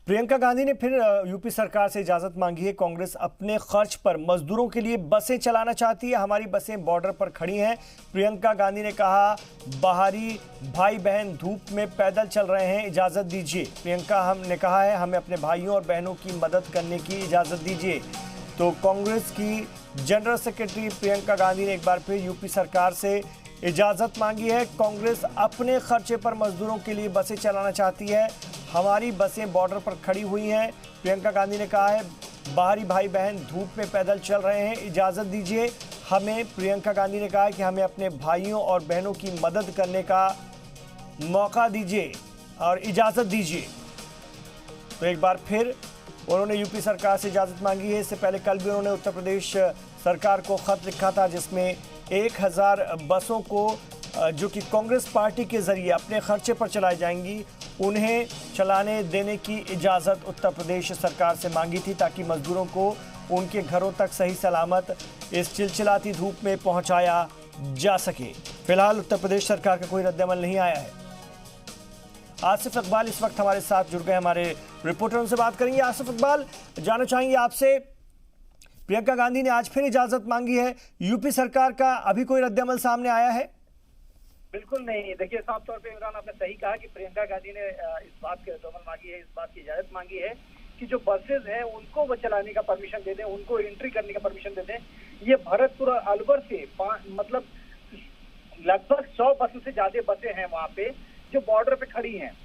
प्रियंका गांधी ने फिर यूपी सरकार से इजाजत मांगी है। कांग्रेस अपने खर्च पर मजदूरों के लिए बसें चलाना चाहती है। हमारी बसें बॉर्डर पर खड़ी हैं। प्रियंका गांधी ने कहा, बाहरी भाई बहन धूप में पैदल चल रहे हैं, इजाजत दीजिए। प्रियंका हमने कहा है, हमें अपने भाइयों और बहनों की मदद करने की इजाजत दीजिए। तो कांग्रेस की जनरल सेक्रेटरी प्रियंका गांधी ने एक बार फिर यूपी सरकार से इजाजत मांगी है। कांग्रेस अपने खर्चे पर मजदूरों के लिए बसें चलाना चाहती है। हमारी बसें बॉर्डर पर खड़ी हुई हैं। प्रियंका गांधी ने कहा है, बाहरी भाई बहन धूप में पैदल चल रहे हैं, इजाज़त दीजिए हमें। प्रियंका गांधी ने कहा है कि हमें अपने भाइयों और बहनों की मदद करने का मौका दीजिए और इजाज़त दीजिए। तो एक बार फिर उन्होंने यूपी सरकार से इजाज़त मांगी है। इससे पहले कल भी उन्होंने उत्तर प्रदेश सरकार को खत लिखा था, जिसमें 1000 बसों को जो कि कांग्रेस पार्टी के जरिए अपने खर्चे पर चलाई जाएंगी, उन्हें चलाने देने की इजाज़त उत्तर प्रदेश सरकार से मांगी थी, ताकि मजदूरों को उनके घरों तक सही सलामत इस चिलचिलाती धूप में पहुंचाया जा सके। फिलहाल उत्तर प्रदेश सरकार का कोई रद्दअमल नहीं आया है। आसिफ इकबाल इस वक्त हमारे साथ जुड़ गए, हमारे रिपोर्टर, उनसे बात करेंगे। आसिफ इकबाल, जानना चाहेंगे आपसे, प्रियंका गांधी ने आज फिर इजाज़त मांगी है, यूपी सरकार का अभी कोई रद्दअमल सामने आया है? बिल्कुल नहीं। देखिए, साफ तौर पे इमरान, आपने सही कहा कि प्रियंका गांधी ने इस बात की रद्दअमल मांगी है, इस बात की इजाजत मांगी है कि जो बसेज हैं उनको वो चलाने का परमिशन दे दें, उनको एंट्री करने का परमिशन दे दें। ये भरतपुर और अलवर से मतलब लगभग 100 बसों से ज्यादा बसें हैं वहाँ पे जो बॉर्डर पे खड़ी हैं।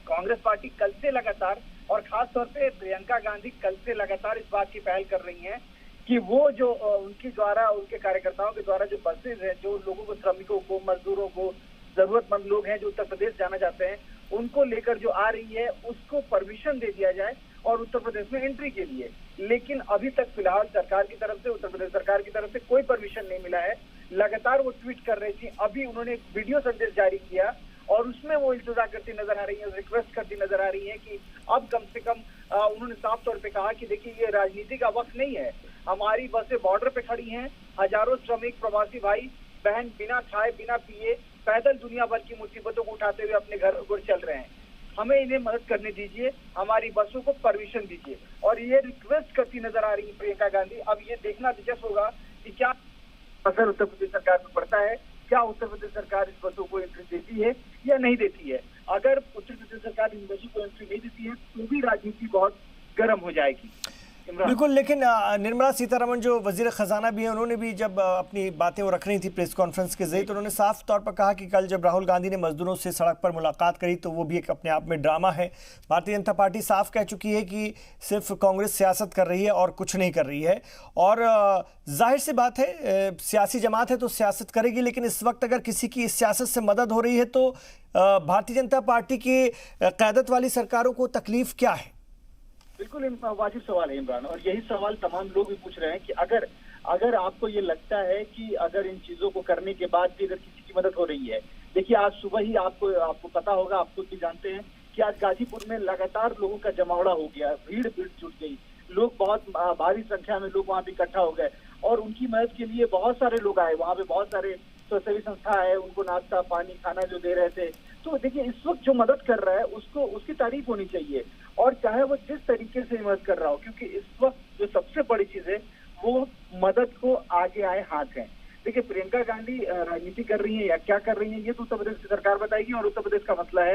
कांग्रेस पार्टी कल से लगातार, और खास तौर पे प्रियंका गांधी कल से लगातार इस बात की पहल कर रही हैं कि वो जो उनके द्वारा, उनके कार्यकर्ताओं के द्वारा जो बसेज हैं, जो लोगों को, श्रमिकों को, मजदूरों को, जरूरतमंद लोग हैं जो उत्तर प्रदेश जाना चाहते हैं, उनको लेकर जो आ रही है उसको परमिशन दे दिया जाए और उत्तर प्रदेश में एंट्री के लिए। लेकिन अभी तक फिलहाल सरकार की तरफ से, उत्तर प्रदेश सरकार की तरफ से कोई परमिशन नहीं मिला है। लगातार वो ट्वीट कर रही थी। अभी उन्होंने एक वीडियो संदेश जारी किया और उसमें वो इल्तिजा करती नजर आ रही है, रिक्वेस्ट करती नजर आ रही है कि अब कम से कम उन्होंने साफ तौर पे कहा कि देखिए, ये राजनीति का वक्त नहीं है, हमारी बसें बॉर्डर पे खड़ी हैं, हजारों श्रमिक प्रवासी भाई बहन बिना खाए बिना पिए पैदल दुनिया भर की मुसीबतों को उठाते हुए अपने घर को चल रहे हैं, हमें इन्हें मदद करने दीजिए, हमारी बसों को परमिशन दीजिए। और ये रिक्वेस्ट करती नजर आ रही है प्रियंका गांधी। अब ये देखना दिलचस्प होगा कि क्या असर उत्तर प्रदेश सरकार पर पड़ता है, क्या उत्तर प्रदेश सरकार इस बसों को एंट्री देती है या नहीं देती है। अगर उत्तर प्रदेश सरकार इन बसों को एंट्री नहीं देती है तो भी राजनीति बहुत गर्म हो जाएगी। बिल्कुल, लेकिन निर्मला सीतारमण जो वजीर खजाना भी है, उन्होंने भी जब अपनी बातें वो रख रही थी प्रेस कॉन्फ्रेंस के जरिए, तो उन्होंने साफ तौर पर कहा कि कल जब राहुल गांधी ने मजदूरों से सड़क पर मुलाकात करी तो वो भी एक अपने आप में ड्रामा है। भारतीय जनता पार्टी साफ कह चुकी है कि सिर्फ कांग्रेस सियासत कर रही है और कुछ नहीं कर रही है। और जाहिर सी बात है, सियासी जमात है तो सियासत करेगी, लेकिन इस वक्त अगर किसी की इस सियासत से मदद हो रही है तो भारतीय जनता पार्टी की क़यादत वाली सरकारों को तकलीफ क्या है? बिल्कुल वाजिब सवाल है इमरान, और यही सवाल तमाम लोग भी पूछ रहे हैं कि अगर आपको ये लगता है कि अगर इन चीजों को करने के बाद भी अगर किसी की मदद हो रही है। देखिए, आज सुबह ही आपको पता होगा, आप खुद भी जानते हैं कि आज गाजीपुर में लगातार लोगों का जमावड़ा हो गया, भीड़ जुट गई, लोग बहुत भारी संख्या में लोग वहाँ पे इकट्ठा हो गए और उनकी मदद के लिए बहुत सारे लोग आए। वहाँ पे बहुत सारे स्वयंसेवी संस्था है, उनको नाश्ता पानी खाना जो दे रहे थे। तो देखिए, इस वक्त जो मदद कर रहा है उसकी तारीफ होनी चाहिए, और चाहे वो जिस तरीके से मदद कर रहा हो, क्योंकि इस वक्त जो सबसे बड़ी चीज है वो मदद को आगे आए हाथ है। देखिए, प्रियंका गांधी राजनीति कर रही है या क्या कर रही है ये तो उत्तर प्रदेश की सरकार बताएगी, और उत्तर प्रदेश का मसला है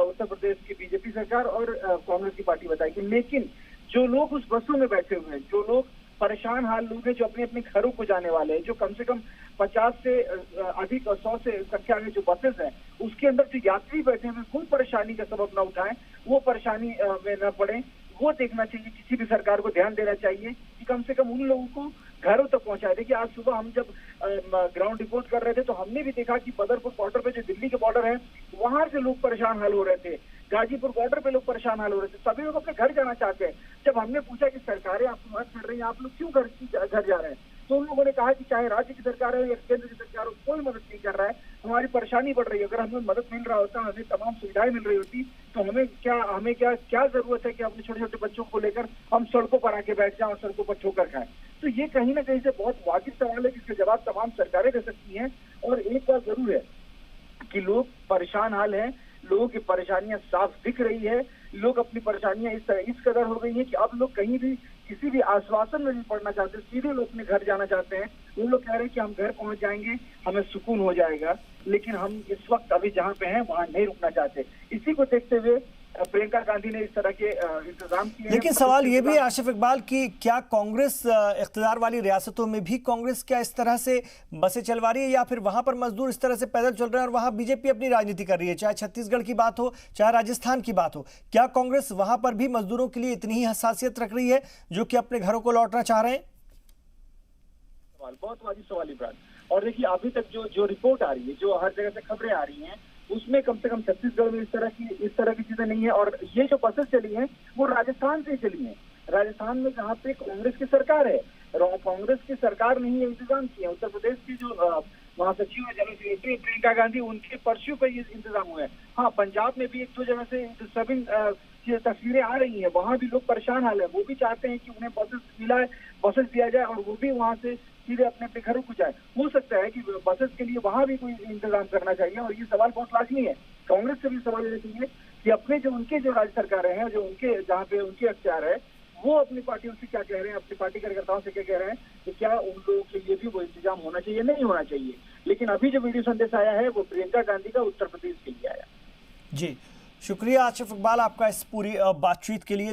उत्तर प्रदेश की बीजेपी सरकार और कांग्रेस की पार्टी बताएगी। लेकिन जो लोग उस बसों में बैठे हुए हैं, जो लोग परेशान हाल लोग हैं, जो अपने अपने घरों को जाने वाले हैं, जो कम से कम 50 से अधिक और 100 से संख्या में जो बसेस हैं उसके अंदर जो यात्री बैठे हुए, वो परेशानी का सबब न उठाएं, वो परेशानी में न पड़े, वो देखना चाहिए। किसी भी सरकार को ध्यान देना चाहिए कि कम से कम उन लोगों को घरों तक पहुंचाए। देखिए, आज सुबह हम जब ग्राउंड रिपोर्ट कर रहे थे तो हमने भी देखा कि बदरपुर बॉर्डर पे, जो दिल्ली के बॉर्डर है, वहां से लोग परेशान हाल हो रहे थे। गाजीपुर बॉर्डर पे लोग परेशान हाल हो रहे थे। सभी लोग अपने घर जाना चाहते हैं। जब हमने पूछा कि सरकारें आपको मदद कर रही हैं, आप लोग क्यों घर जा रहे हैं, तो उन लोगों ने कहा कि चाहे राज्य की सरकार हो या केंद्र की सरकार हो, कोई मदद नहीं कर रहा है, हमारी परेशानी बढ़ रही है। अगर हमें मदद मिल रहा होता, हमें तमाम सुविधाएं मिल रही होती, तो हमें क्या जरूरत है कि अपने छोटे छोटे बच्चों को लेकर हम सड़कों पर आके बैठ जाएं और सड़कों पर ठोकर खाएं। तो ये कहीं ना कहीं से बहुत वाजिब सवाल है, जिसके जवाब तमाम सरकारें दे सकती हैं। और एक बात जरूर है कि लोग परेशान हाल हैं, लोगों की परेशानियां साफ दिख रही है। लोग अपनी परेशानियां इस कदर हो गई है कि अब लोग कहीं भी किसी भी आश्वासन में नहीं पड़ना चाहते, सीधे लोग अपने घर जाना चाहते हैं। वो लोग कह रहे हैं कि हम घर पहुंच जाएंगे, हमें सुकून हो जाएगा, लेकिन हम इस वक्त अभी जहां पे हैं वहां नहीं रुकना चाहते। इसी को देखते हुए प्रियंका गांधी ने इस तरह के इंतजाम किए। लेकिन सवाल ये भी है आशिफ इकबाल कि क्या कांग्रेस इख्तियार वाली रियासतों में भी कांग्रेस क्या इस तरह से बसें चलवा रही है, या फिर वहां पर मजदूर इस तरह से पैदल चल रहे हैं और वहां बीजेपी अपनी राजनीति कर रही है? चाहे छत्तीसगढ़ की बात हो, चाहे राजस्थान की बात हो, क्या कांग्रेस वहां पर भी मजदूरों के लिए इतनी ही हसासियत रख रही है जो कि अपने घरों को लौटना चाह रहे हैं? बहुत वाजिब सवाल इमरान। और देखिए, अभी तक जो रिपोर्ट आ रही है, जो हर जगह से खबरें आ रही हैं, उसमें कम से कम छत्तीसगढ़ में इस तरह की चीजें नहीं है। और ये जो बसेस चली हैं वो राजस्थान से चली हैं। राजस्थान में जहाँ पे कांग्रेस की सरकार है, कांग्रेस की सरकार ने ही इंतजाम किए। उत्तर प्रदेश की जो महासचिव है जनरल सेक्रेटरी प्रियंका गांधी, उनके पर्चियों पर ये इंतजाम हुआ है। हाँ, पंजाब में भी एक दो जगह से डिस्टर्बिंग तस्वीरें आ रही हैं, वहाँ भी लोग परेशान हाल है। वो भी चाहते हैं कि उन्हें बसेस दिया जाए और वो भी वहाँ से सीधे अपने अपने घरों को जाए। हो सकता है कि बसेस के लिए वहां भी कोई इंतजाम करना चाहिए। और ये सवाल बहुत लाजमी है, कांग्रेस से भी सवाल लेना चाहिए कि अपने उनके जो राज्य सरकारें हैं, जो उनके जहाँ पे उनके अख्तियार है, वो अपनी पार्टियों से क्या कह रहे हैं, अपनी पार्टी कार्यकर्ताओं से क्या कह रहे हैं कि क्या उन लोगों के लिए भी वो इंतजाम होना चाहिए, नहीं होना चाहिए। लेकिन अभी जो वीडियो संदेश आया है वो प्रियंका गांधी का उत्तर प्रदेश के लिए आया। जी, शुक्रिया आशिफ इकबाल आपका इस पूरी बातचीत के लिए।